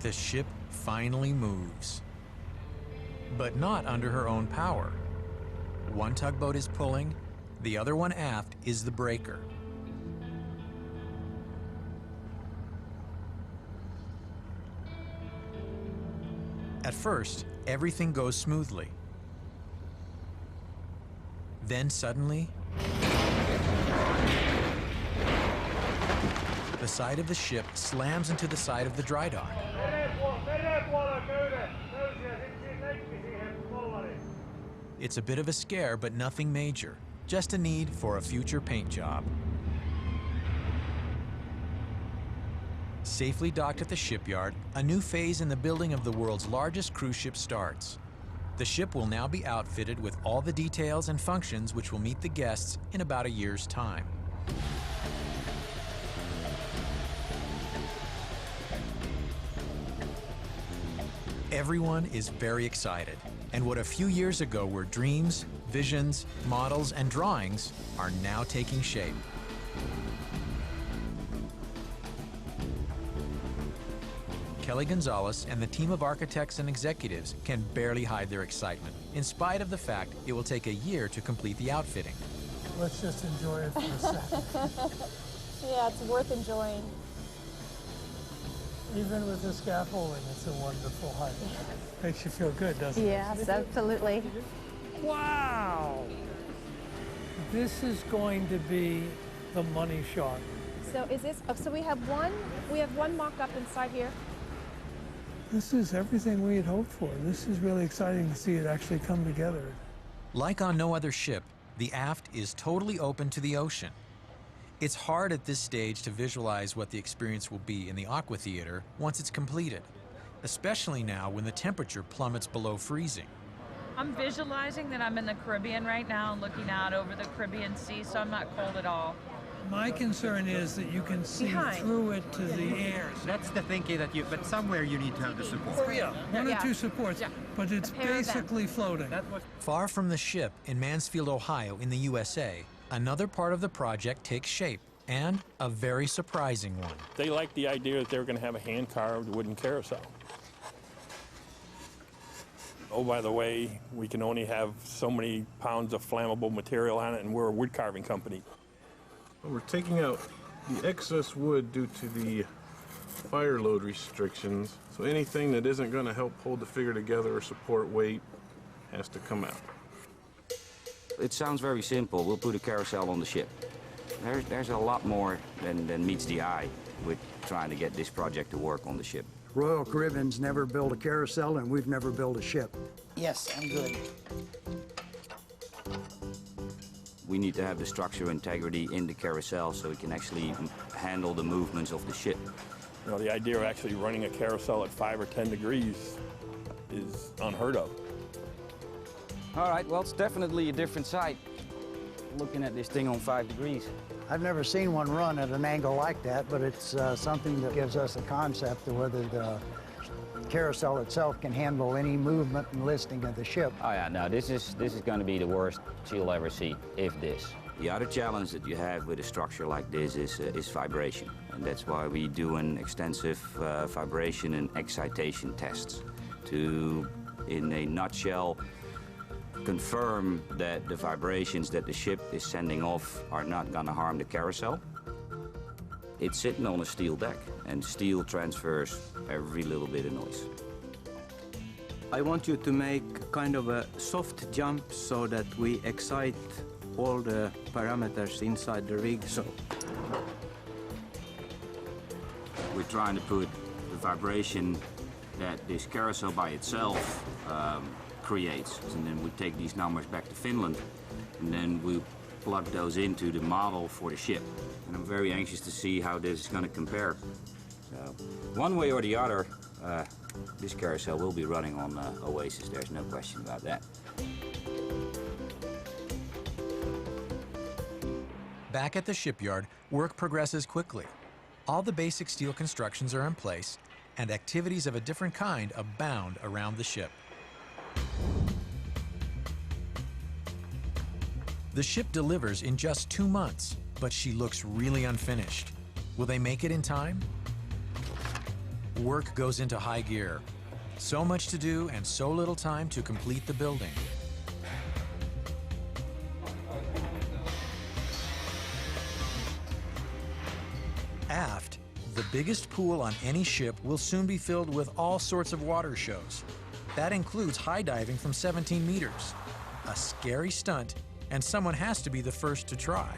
The ship finally moves. But not under her own power. One tugboat is pulling, the other one aft is the breaker. At first, everything goes smoothly. Then suddenly, the side of the ship slams into the side of the dry dock. It's a bit of a scare, but nothing major. Just a need for a future paint job. Safely docked at the shipyard, a new phase in the building of the world's largest cruise ship starts. The ship will now be outfitted with all the details and functions which will meet the guests in about a year's time. Everyone is very excited, and what a few years ago were dreams, visions, models, and drawings are now taking shape. Kelly Gonzalez and the team of architects and executives can barely hide their excitement, in spite of the fact it will take a year to complete the outfitting. Let's just enjoy it for a second. Yeah, it's worth enjoying. Even with the scaffolding, it's a wonderful height. Makes you feel good, doesn't it? Yes, absolutely. Wow! This is going to be the money shot. So is this, so we have one mock-up inside here. This is everything we had hoped for. This is really exciting to see it actually come together. Like on no other ship, the aft is totally open to the ocean. It's hard at this stage to visualize what the experience will be in the Aqua Theater once it's completed, especially now when the temperature plummets below freezing. I'm visualizing that I'm in the Caribbean right now and looking out over the Caribbean Sea, so I'm not cold at all. My concern is that you can see through it to the air. That's the thinking but somewhere you need to have the support. Oh yeah, one or two supports, but it's basically floating. Far from the ship in Mansfield, Ohio in the USA, another part of the project takes shape, and a very surprising one. They liked the idea that they were going to have a hand-carved wooden carousel. Oh, by the way, we can only have so many pounds of flammable material on it, and we're a wood carving company. We're taking out the excess wood due to the fire load restrictions, so anything that isn't going to help hold the figure together or support weight has to come out. It sounds very simple. We'll put a carousel on the ship. There's a lot more than meets the eye with trying to get this project to work on the ship. Royal Caribbean's never built a carousel, and we've never built a ship. Yes, I'm good. We need to have the structural integrity in the carousel so we can actually handle the movements of the ship. You know, the idea of actually running a carousel at 5 or 10 degrees is unheard of. All right, well, it's definitely a different sight, looking at this thing on 5 degrees. I've never seen one run at an angle like that, but it's something that gives us a concept of whether the carousel itself can handle any movement and listing of the ship. Oh yeah, no, this is going to be the worst you'll ever see, if this. The other challenge that you have with a structure like this is vibration, and that's why we do an extensive vibration and excitation tests to, in a nutshell, confirm that the vibrations that the ship is sending off are not going to harm the carousel. It's sitting on a steel deck, and steel transfers every little bit of noise. I want you to make kind of a soft jump so that we excite all the parameters inside the rig. So we're trying to put the vibration that this carousel by itself creates. And then we take these numbers back to Finland, and then we plug those into the model for the ship. And I'm very anxious to see how this is going to compare. So, one way or the other, this carousel will be running on Oasis. There's no question about that. Back at the shipyard, work progresses quickly. All the basic steel constructions are in place, and activities of a different kind abound around the ship. The ship delivers in just 2 months, but she looks really unfinished. Will they make it in time? Work goes into high gear. So much to do and so little time to complete the building. Aft, the biggest pool on any ship will soon be filled with all sorts of water shows. That includes high diving from 17 meters. A scary stunt, and someone has to be the first to try.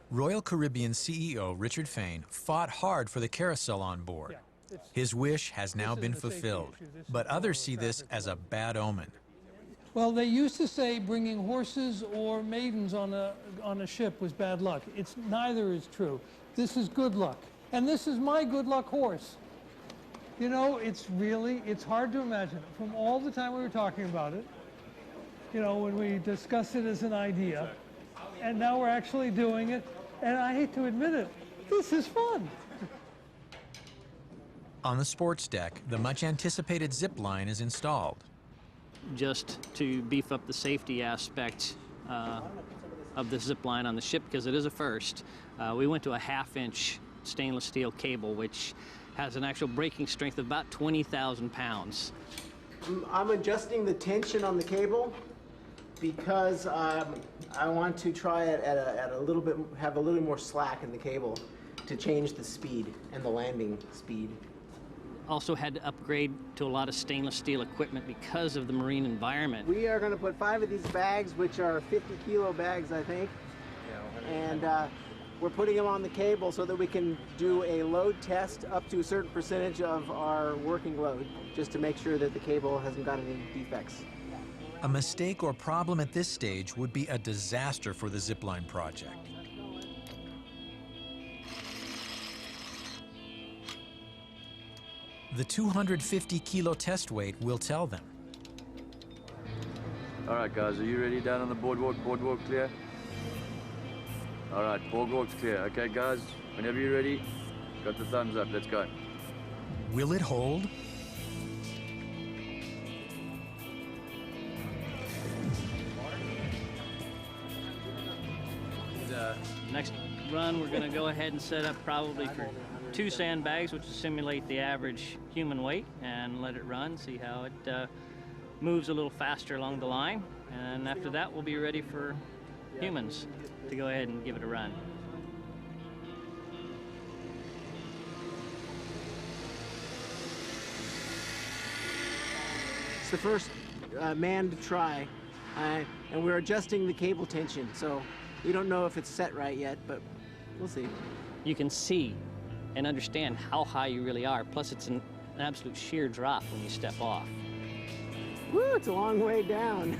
Royal Caribbean CEO Richard Fain fought hard for the carousel on board. His wish has now been fulfilled, but others see this as a bad omen. Well, they used to say bringing horses or maidens on a ship was bad luck. Neither is true. This is good luck. And this is my good luck horse. You know, it's hard to imagine. From all the time we were talking about it, you know, when we discussed it as an idea, and now we're actually doing it, and I hate to admit it, this is fun. On the sports deck, the much anticipated zip line is installed. Just to beef up the safety aspect of the zip line on the ship, because it is a first, we went to a 1/2-inch stainless steel cable, which has an actual breaking strength of about 20,000 pounds. I'm adjusting the tension on the cable because I want to try it at a little bit, have a little more slack in the cable to change the speed and the landing speed. Also had to upgrade to a lot of stainless steel equipment because of the marine environment. We are going to put 5 of these bags, which are 50-kilo bags, I think, and we're putting them on the cable so that we can do a load test up to a certain percentage of our working load, just to make sure that the cable hasn't got any defects. A mistake or problem at this stage would be a disaster for the zipline project. The 250-kilo test weight will tell them. All right, guys, are you ready down on the boardwalk? Boardwalk clear? All right, boardwalk's clear. Okay, guys, whenever you're ready, got the thumbs up. Let's go. Will it hold? The next run, we're going to go ahead and set up probably for 2 sandbags, which will simulate the average human weight, and let it run, see how it moves a little faster along the line. And after that, we'll be ready for humans to go ahead and give it a run. It's the first manned try, and we're adjusting the cable tension, so we don't know if it's set right yet, but we'll see. You can see and understand how high you really are, plus it's an absolute sheer drop when you step off. Woo, it's a long way down.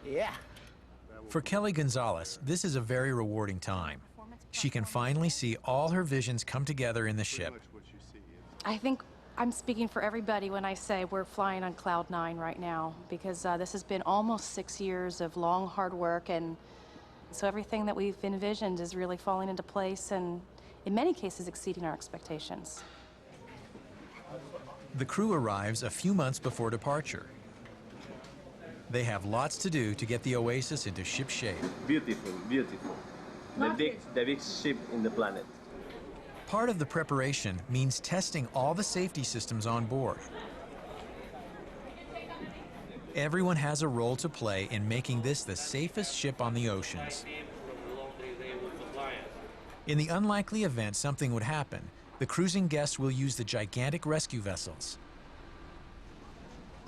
Yeah. For Kelly Gonzalez, this is a very rewarding time. She can finally see all her visions come together in the ship. I think I'm speaking for everybody when I say we're flying on cloud 9 right now, because this has been almost 6 years of long, hard work, and so everything that we've envisioned is really falling into place and, in many cases, exceeding our expectations. The crew arrives a few months before departure. They have lots to do to get the Oasis into ship shape. Beautiful, beautiful. The biggest ship in the planet. Part of the preparation means testing all the safety systems on board. Everyone has a role to play in making this the safest ship on the oceans. In the unlikely event something would happen, the cruising guests will use the gigantic rescue vessels.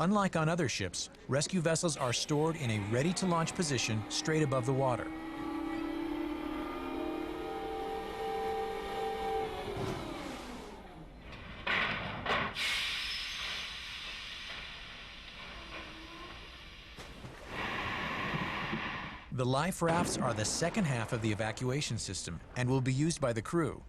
Unlike on other ships, rescue vessels are stored in a ready-to-launch position straight above the water. The life rafts are the second half of the evacuation system and will be used by the crew.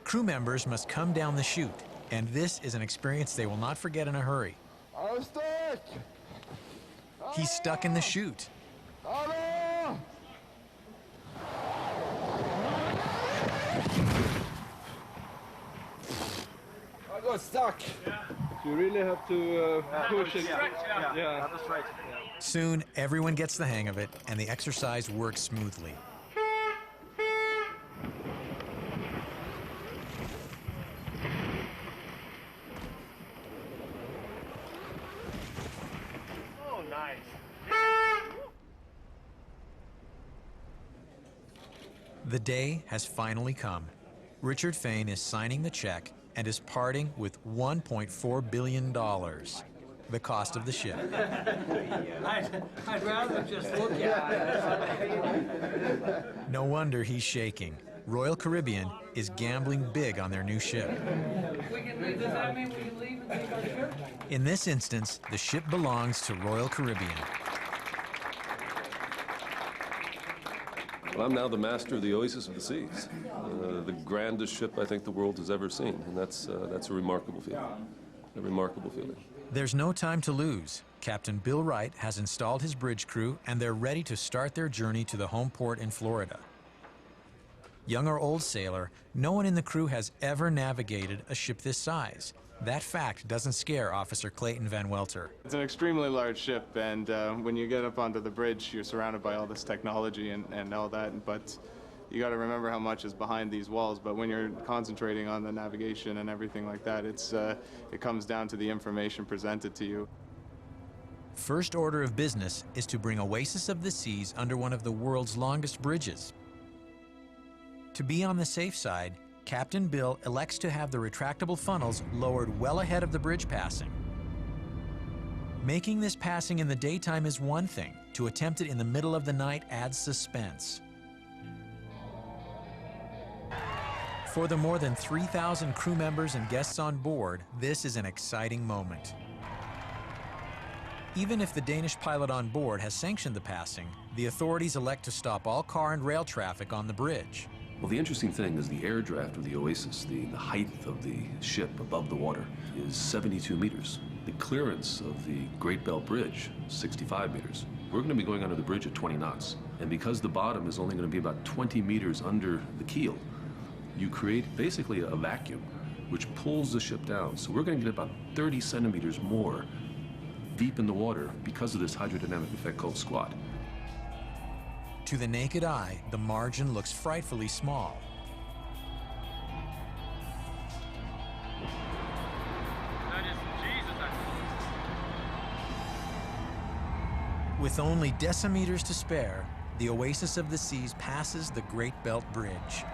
Crew members must come down the chute, and this is an experience they will not forget in a hurry. I'm stuck! He's stuck in the chute. got stuck. You really have to push it. Yeah. That's right. Soon, everyone gets the hang of it, and the exercise works smoothly. Oh, nice. The day has finally come. Richard Fain is signing the check and is parting with $1.4 billion, the cost of the ship. I'd rather just look at it. No wonder he's shaking. Royal Caribbean is gambling big on their new ship. Does that mean we can leave and take our ship? In this instance, the ship belongs to Royal Caribbean. Well, I'm now the master of the Oasis of the Seas, the grandest ship I think the world has ever seen, and that's a remarkable feeling. A remarkable feeling. There's no time to lose. Captain Bill Wright has installed his bridge crew, and they're ready to start their journey to the home port in Florida. Young or old sailor, no one in the crew has ever navigated a ship this size. That fact doesn't scare Officer Clayton Van Welter. It's an extremely large ship, and when you get up onto the bridge, you're surrounded by all this technology and all that, but you got to remember how much is behind these walls. But when you're concentrating on the navigation and everything like that, it comes down to the information presented to you. First order of business is to bring Oasis of the Seas under one of the world's longest bridges. To be on the safe side, Captain Bill elects to have the retractable funnels lowered well ahead of the bridge passing. Making this passing in the daytime is one thing. To attempt it in the middle of the night adds suspense. For the more than 3,000 crew members and guests on board, this is an exciting moment. Even if the Danish pilot on board has sanctioned the passing, the authorities elect to stop all car and rail traffic on the bridge. Well, the interesting thing is the air draft of the Oasis, the height of the ship above the water, is 72 meters. The clearance of the Great Belt Bridge, 65 meters. We're going to be going under the bridge at 20 knots. And because the bottom is only going to be about 20 meters under the keel, you create basically a vacuum which pulls the ship down. So we're going to get about 30 centimeters more deep in the water because of this hydrodynamic effect called squat. To the naked eye, the margin looks frightfully small. With only decimeters to spare, the Oasis of the Seas passes the Great Belt Bridge.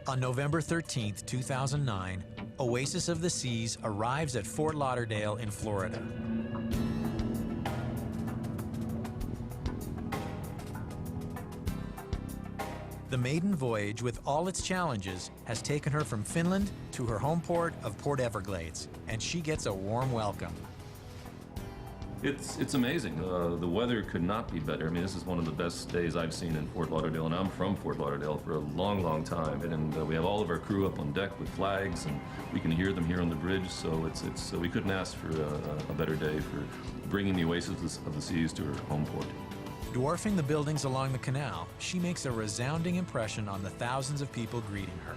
On November 13, 2009, Oasis of the Seas arrives at Fort Lauderdale in Florida. The maiden voyage, with all its challenges, has taken her from Finland to her home port of Port Everglades, and she gets a warm welcome. It's amazing. The weather could not be better. I mean, this is one of the best days I've seen in Fort Lauderdale, and I'm from Fort Lauderdale for a long, long time. And we have all of our crew up on deck with flags, and we can hear them here on the bridge. So we couldn't ask for a better day for bringing the Oasis of the Seas to her home port. Dwarfing the buildings along the canal, she makes a resounding impression on the thousands of people greeting her.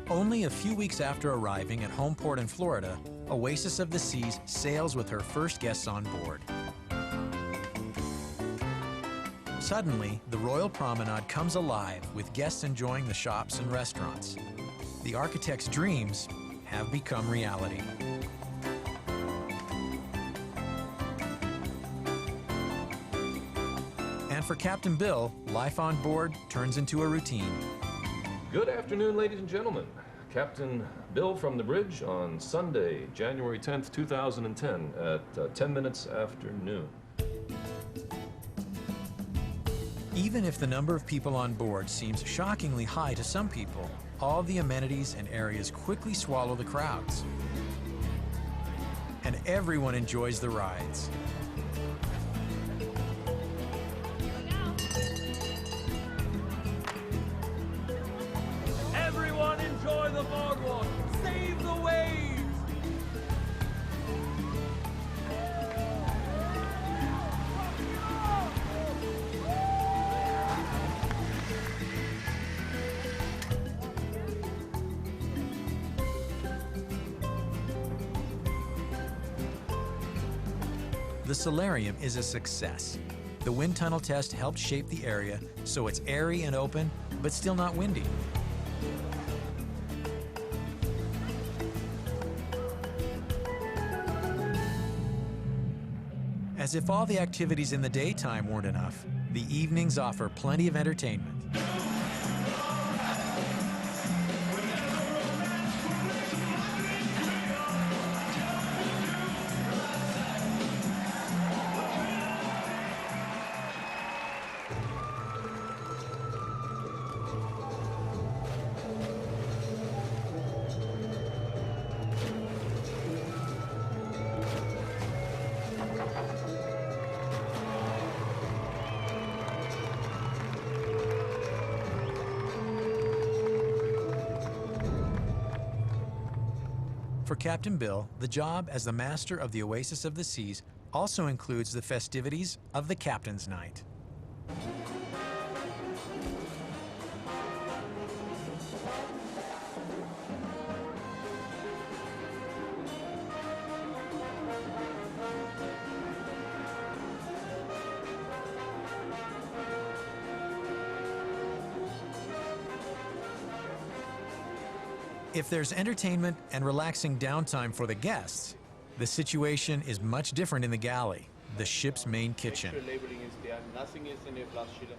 Only a few weeks after arriving at home port in Florida, Oasis of the Seas sails with her first guests on board. Suddenly, the Royal Promenade comes alive with guests enjoying the shops and restaurants. The architect's dreams have become reality. And for Captain Bill, life on board turns into a routine. Good afternoon, ladies and gentlemen. Captain Bill from the bridge on Sunday, January 10th, 2010 at 10 minutes after noon. Even if the number of people on board seems shockingly high to some people, all the amenities and areas quickly swallow the crowds. And everyone enjoys the rides. Everyone enjoy the boardwalk. Save the waves. The solarium is a success. The wind tunnel test helped shape the area so it's airy and open, but still not windy. As if all the activities in the daytime weren't enough, the evenings offer plenty of entertainment. For Captain Bill, the job as the master of the Oasis of the Seas also includes the festivities of the Captain's Night. If there's entertainment and relaxing downtime for the guests, the situation is much different in the galley, the ship's main kitchen.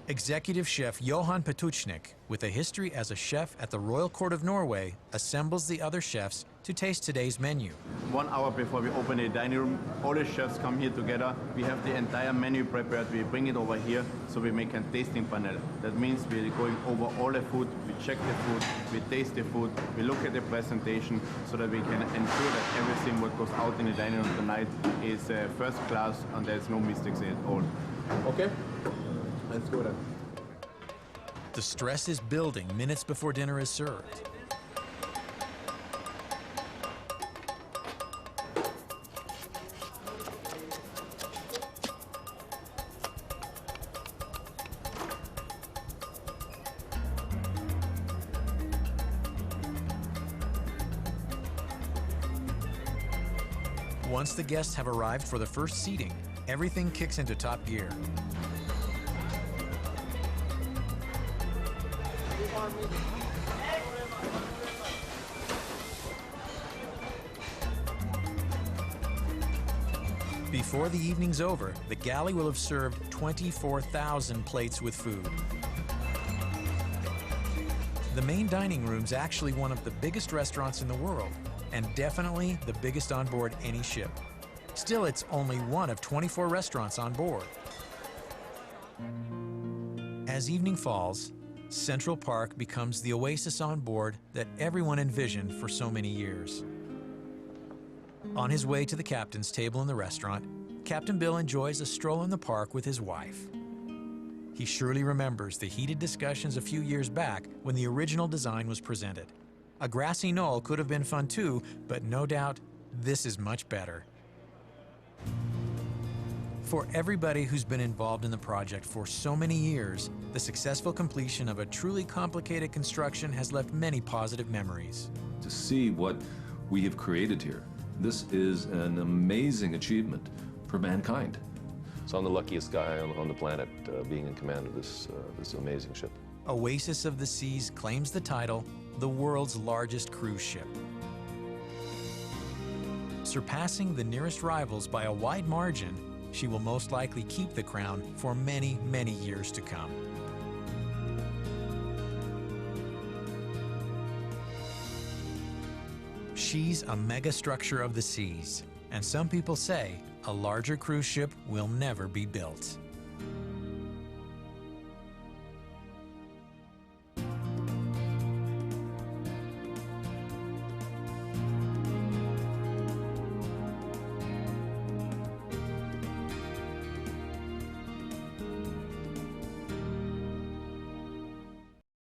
Executive Chef Johan Petuchnik, with a history as a chef at the Royal Court of Norway, assembles the other chefs to taste today's menu. 1 hour before we open the dining room, all the chefs come here together. We have the entire menu prepared. We bring it over here, so we make a tasting panel. That means we're going over all the food, we check the food, we taste the food, we look at the presentation, so that we can ensure that everything what goes out in the dining room tonight is first class and there's no mistakes at all. Okay, let's go then. The stress is building minutes before dinner is served. Once the guests have arrived for the first seating, everything kicks into top gear. Before the evening's over, the galley will have served 24,000 plates with food. The main dining room's actually one of the biggest restaurants in the world, and definitely the biggest on board any ship. Still, it's only one of 24 restaurants on board. As evening falls, Central Park becomes the oasis on board that everyone envisioned for so many years. On his way to the captain's table in the restaurant, Captain Bill enjoys a stroll in the park with his wife. He surely remembers the heated discussions a few years back when the original design was presented. A grassy knoll could have been fun too, but no doubt this is much better. For everybody who's been involved in the project for so many years, the successful completion of a truly complicated construction has left many positive memories. To see what we have created here, this is an amazing achievement for mankind. So I'm the luckiest guy on the planet being in command of this amazing ship. Oasis of the Seas claims the title, the world's largest cruise ship. Surpassing the nearest rivals by a wide margin, she will most likely keep the crown for many, many years to come. She's a mega structure of the seas, and some people say a larger cruise ship will never be built.